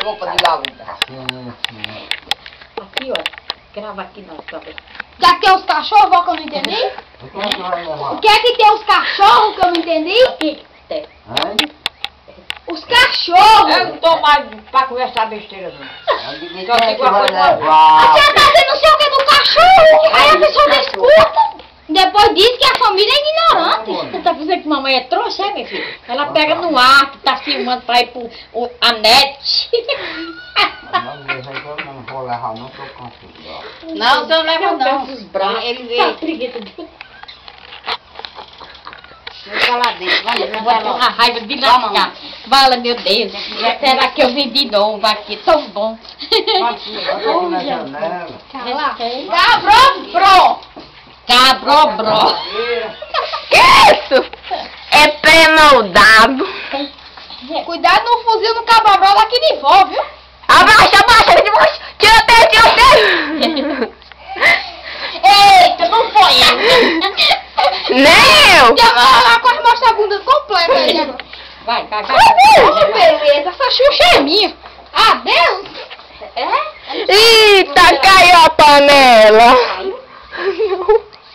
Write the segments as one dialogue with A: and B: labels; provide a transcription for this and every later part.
A: roupa de gaúcha.
B: Aqui, ó. Grava aqui na sua vez.
C: O que é que tem os cachorros, vó, que eu não entendi? O que é que tem os cachorros, que eu não entendi?
B: Aqui tem.
C: Os cachorros!
B: Eu não tô mais pra conversar besteira, não.
C: A senhora tá dizendo não sei o que do cachorro! Aí a pessoa não escuta! Depois diz que a família é ignorante!
B: Você tá dizendo que mamãe é trouxa, é, minha filha? Ela pega no ar, tá filmando pra ir pro a net.
A: Não, você não leva não.
B: Os braços.
A: Ele vê.
B: Tá preguiça de...
A: Fica lá dentro. Vamos,
B: Eu vou ter uma raiva de lascar. Fala, meu Deus. Será que eu vim de novo aqui? Tão bom.
C: Cala! Cabrobró!
B: Cabrobró.
D: Que isso? É pré-moldado.
C: Cuidado no fuzil no cabrobró daqui de vó, viu?
D: Abaixa, abaixa, tira o dedo, tira o dedo.
C: Eita, não foi eu!
D: Nem eu.
C: Já vai lá, quase mostra a bunda completa aí agora.
B: Vai, vai, vai.
C: Oh, beleza, essa Xuxa é minha. Adeus!
D: Eita, caiu a panela.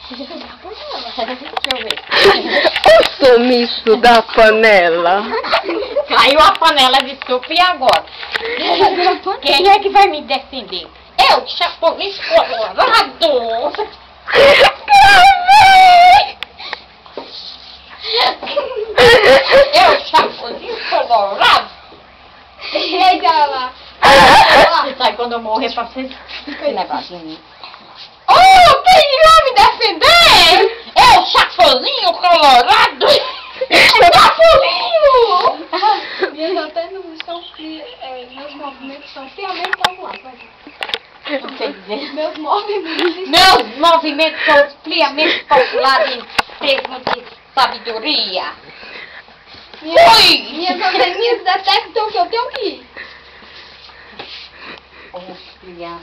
B: Deixa eu ver.
D: O sumiço da panela.
B: Caiu a panela de sopa e agora? Quem é que vai me defender? Eu, Chapolin Colorado! Eu, Chapolin Colorado!
C: Eita lá!
B: Você sabe quando eu morrer pra você levar de mim?
C: Oh, quem irá me defender?
B: Eu, Chapolinho Colorado!
C: Chapolinho! Minhas antenas estão meus movimentos são friamente calculados. Meus movimentos.
B: Meus movimentos são friamente calculados em termos de sabedoria.
C: Minhas anteninhas detectam que eu tenho que ir.
B: Oh, filha.